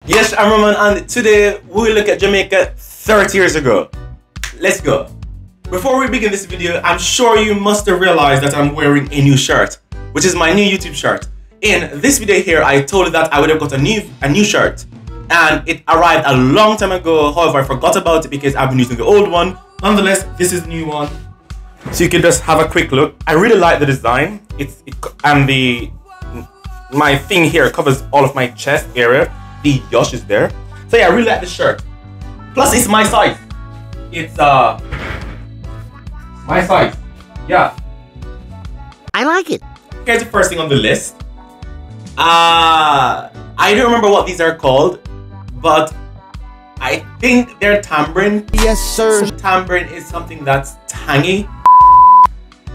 Yes, I'm Roman, and today we'll look at Jamaica 30 years ago. Let's go. Before we begin this video, I'm sure you must have realized that I'm wearing a new shirt, which is my new YouTube shirt. In this video here, I told you that I would have got a new shirt, and it arrived a long time ago. However, I forgot about it because I've been using the old one. Nonetheless, this is the new one, so you can just have a quick look. I really like the design. My thing here covers all of my chest area. The Yosh is there. So yeah, I really like the shirt. Plus it's my size. It's my size. Yeah. I like it. Here's the first thing on the list. I don't remember what these are called, but I think they're tambourine. Yes, sir. So tambourine is something that's tangy.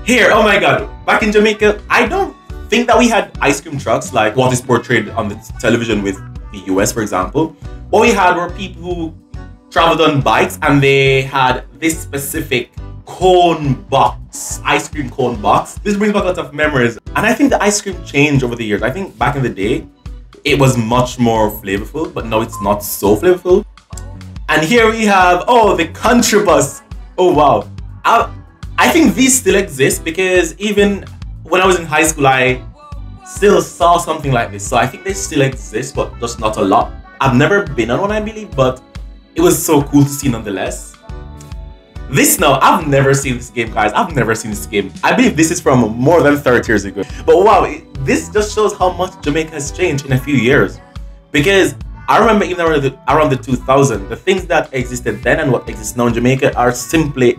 Here, oh my god. Back in Jamaica, I don't think that we had ice cream trucks like what is portrayed on the television with the US, for example. What we had were people who traveled on bikes, and they had this specific cone box, ice cream cone box. This brings back a lot of memories, and I think the ice cream changed over the years. I think back in the day it was much more flavorful, but now it's not so flavorful. And here we have, oh, the country bus. Oh wow. I think these still exist because even when I was in high school, I still saw something like this. So I think they still exist, but just not a lot. I've never been on one, I believe, but it was so cool to see nonetheless. This now, I've never seen this game, guys. I've never seen this game. I believe this is from more than 30 years ago. But wow, this just shows how much Jamaica has changed in a few years. Because I remember even around the 2000s, the things that existed then and what exists now in Jamaica are simply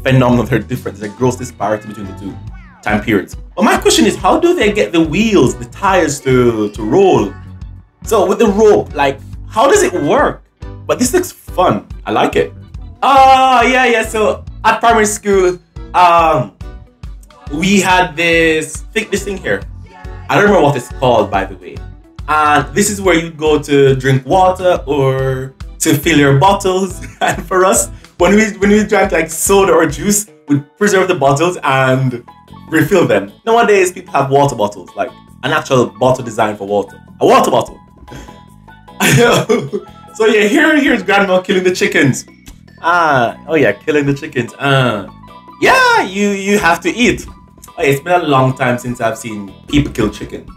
phenomenal. They're different. There's a gross disparity between the two time periods. But my question is, how do they get the wheels, the tires to roll? So with the rope, like, how does it work? But this looks fun. I like it. Oh yeah. So at primary school, we had this thing here. I don't remember what it's called, by the way. And this is where you go to drink water or to fill your bottles. And for us, when we drank like soda or juice, we'd preserve the bottles and refill them. Nowadays, people have water bottles, like an actual bottle designed for water. A water bottle. So yeah, here's Grandma killing the chickens. Oh yeah, killing the chickens. Yeah, you have to eat. Oh, yeah, it's been a long time since I've seen people kill chickens.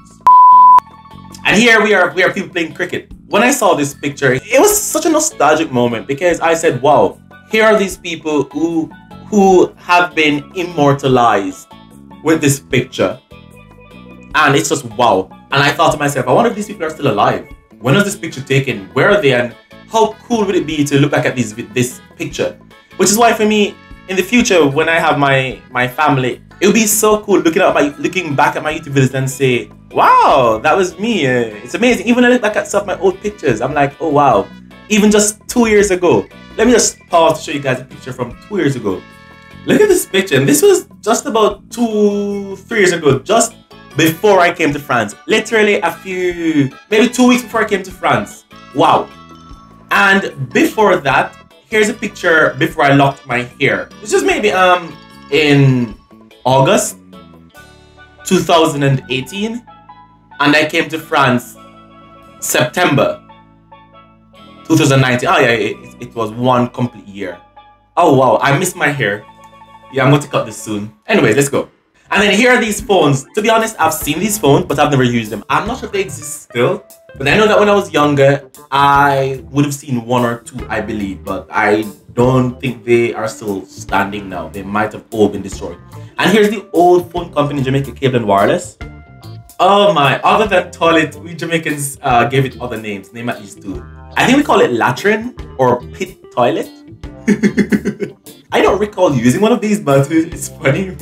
And here we are people playing cricket. When I saw this picture, it was such a nostalgic moment because I said, wow, here are these people who have been immortalized with this picture, and it's just wow. And I thought to myself, I wonder if these people are still alive. When was this picture taken? Where are they? And how cool would it be to look back at this picture? Which is why for me, in the future, when I have my family, it would be so cool looking back at my YouTube videos and say, wow, that was me. It's amazing. Even when I look back at some of my old pictures, I'm like, oh wow, even just 2 years ago. Let me just pause to show you guys a picture from 2 years ago. Look at this picture, and this was just about 2-3 years ago, just before I came to France. Literally maybe 2 weeks before I came to France. Wow. And before that, here's a picture before I locked my hair. This is maybe in August 2018, and I came to France September 2019. Oh yeah, it was one complete year. Oh wow, I missed my hair. Yeah, I'm going to cut this soon. Anyways, let's go. And then here are these phones. To be honest, I've seen these phones, but I've never used them. I'm not sure if they exist still, but I know that when I was younger, I would have seen one or two, I believe, but I don't think they are still standing now. They might have all been destroyed. And here's the old phone company, Jamaica Cable and Wireless. Oh my, other than toilet, we Jamaicans gave it other names. Name at least two. I think we call it latrine or pit toilet. I don't recall using one of these, but it's funny.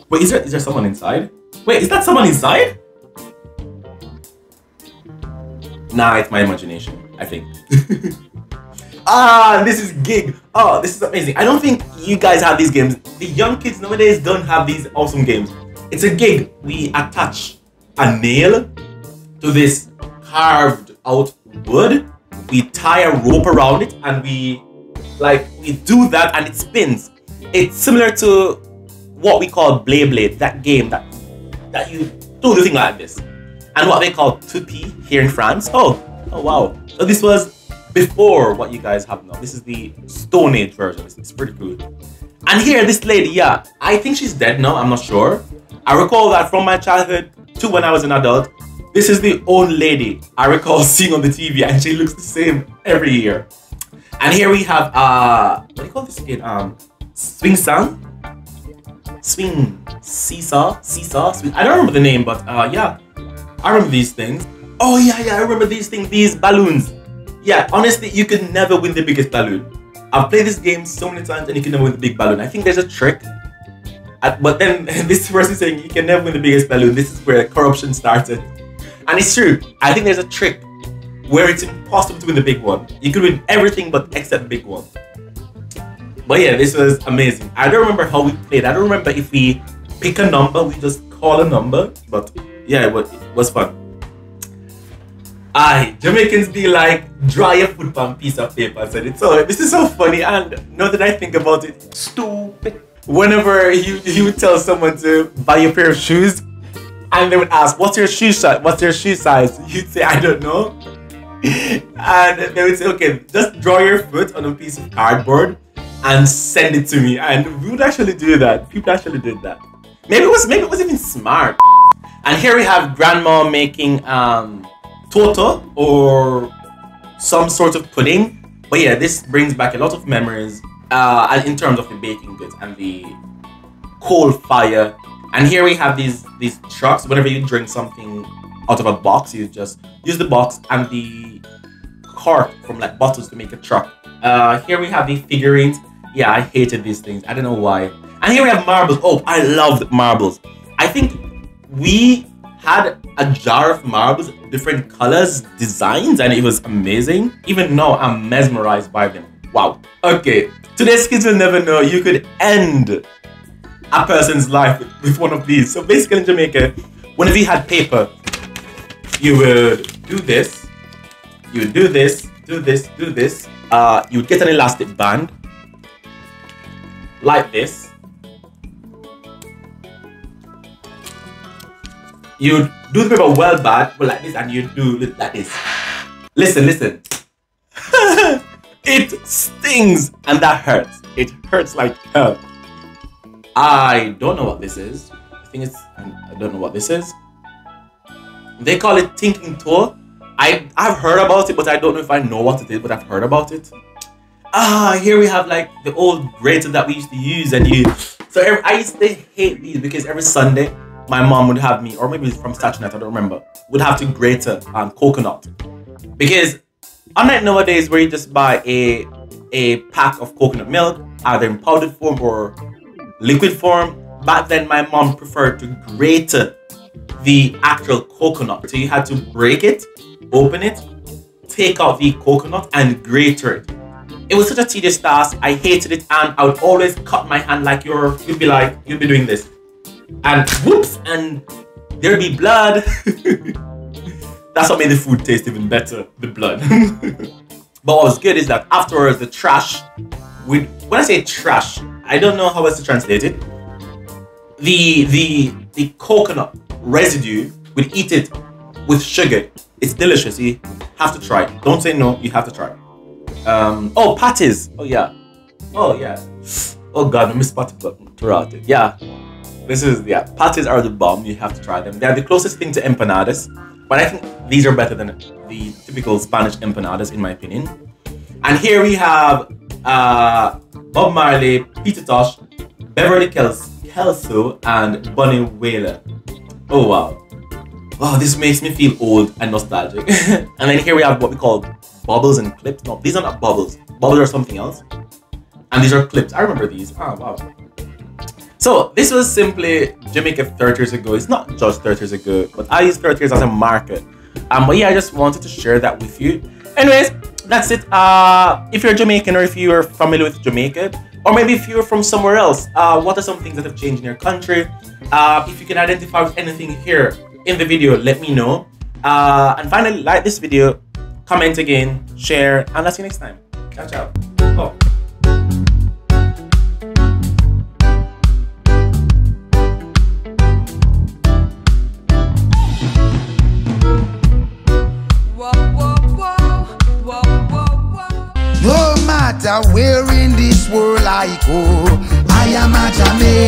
Wait, is there someone inside? Wait, is that someone inside? Nah, it's my imagination, I think. This is Gig. Oh, this is amazing. I don't think you guys have these games. The young kids nowadays don't have these awesome games. It's a gig. We attach a nail to this carved out wood. We tie a rope around it, and we do that, and it spins. It's similar to what we call Blade, that game that you do the thing like this. And what they call tupi here in France. Oh, Oh wow. So this was before what you guys have now. This is the Stone Age version. It's pretty cool. And here, this lady, yeah, I think she's dead now, I'm not sure. I recall that from my childhood to when I was an adult. This is the old lady I recall seeing on the TV, and she looks the same every year. And here we have, what do you call this kid? Swing Sang? Swing, Seesaw, Swing. I don't remember the name, but yeah, I remember these things. Oh yeah, I remember these things, these balloons. Yeah, honestly, you could never win the biggest balloon. I've played this game so many times and you can never win the big balloon. I think there's a trick. But then this person is saying you can never win the biggest balloon. This is where corruption started. And it's true. I think there's a trick where it's impossible to win the big one. You could win everything but except the big one. But yeah, this was amazing. I don't remember how we played. I don't remember if we pick a number, we just call a number. But yeah, it was fun. Jamaicans be like, draw your foot on a piece of paper. I said it. So this is so funny, and now that I think about it, stupid. Whenever you would tell someone to buy a pair of shoes, and they would ask, what's your shoe size? What's your shoe size? You'd say, I don't know. And they would say, okay, just draw your foot on a piece of cardboard and send it to me. And we would actually do that. People actually did that. Maybe it was even smart. And here we have grandma making toto or some sort of pudding. But yeah, this brings back a lot of memories in terms of the baking goods and the coal fire. And here we have these trucks. Whenever you drink something out of a box, you just use the box and the cork from like bottles to make a truck. Here we have the figurines. Yeah, I hated these things. I don't know why. And here we have marbles. Oh, I loved marbles. I think we had a jar of marbles, different colors, designs, and it was amazing. Even now, I'm mesmerized by them. Wow. Okay, today's kids will never know you could end a person's life with one of these. So basically in Jamaica, whenever you had paper, you would do this, you would do this, do this, do this. You would get an elastic band, like this. You do the paper well bad, but like this, and you do it like this. Listen. It stings, and that hurts. It hurts like hell. I don't know what this is. I don't know what this is. They call it tinking toe. I've heard about it, but I don't know if I know what it is, but I've heard about it. Here we have like the old grater that we used to use, and I used to hate these because every Sunday my mom would have me, or maybe it's from Saturday night, I don't remember, would have to grate coconut. Because unlike nowadays where you just buy a pack of coconut milk, either in powdered form or liquid form, back then my mom preferred to grate the actual coconut. So you had to break it, open it, take out the coconut and grate it. It was such a tedious task. I hated it, and I would always cut my hand like you'd be doing this. And whoops, and there'd be blood. That's what made the food taste even better, the blood. But what was good is that afterwards the trash, when I say trash, I don't know how else to translate it. The coconut residue, we'd eat it with sugar. It's delicious. You have to try it. Don't say no, you have to try it. Oh, patties. Oh yeah. Oh god, I missed patty button. Yeah. Patties are the bomb. You have to try them. They're the closest thing to empanadas, but I think these are better than the typical Spanish empanadas, in my opinion. And here we have Bob Marley, Peter Tosh, Beverly Kelso, and Bunny Wailer. Oh wow. Oh, this makes me feel old and nostalgic. And then here we have what we call bubbles and clips. No, these are not bubbles. Bubbles are something else. And these are clips. I remember these. Oh wow. So this was simply Jamaica 30 years ago. It's not just 30 years ago, but I use 30 years as a marker. But yeah, I just wanted to share that with you. Anyways, that's it. If you're Jamaican, or if you're familiar with Jamaica, or maybe if you're from somewhere else, what are some things that have changed in your country? If you can identify with anything here in the video, let me know. And finally, like this video, comment again, share, and I'll see you next time. Ciao, ciao. Oh. Whoa, whoa, whoa. No matter where in this world I go, I am a Jamaican.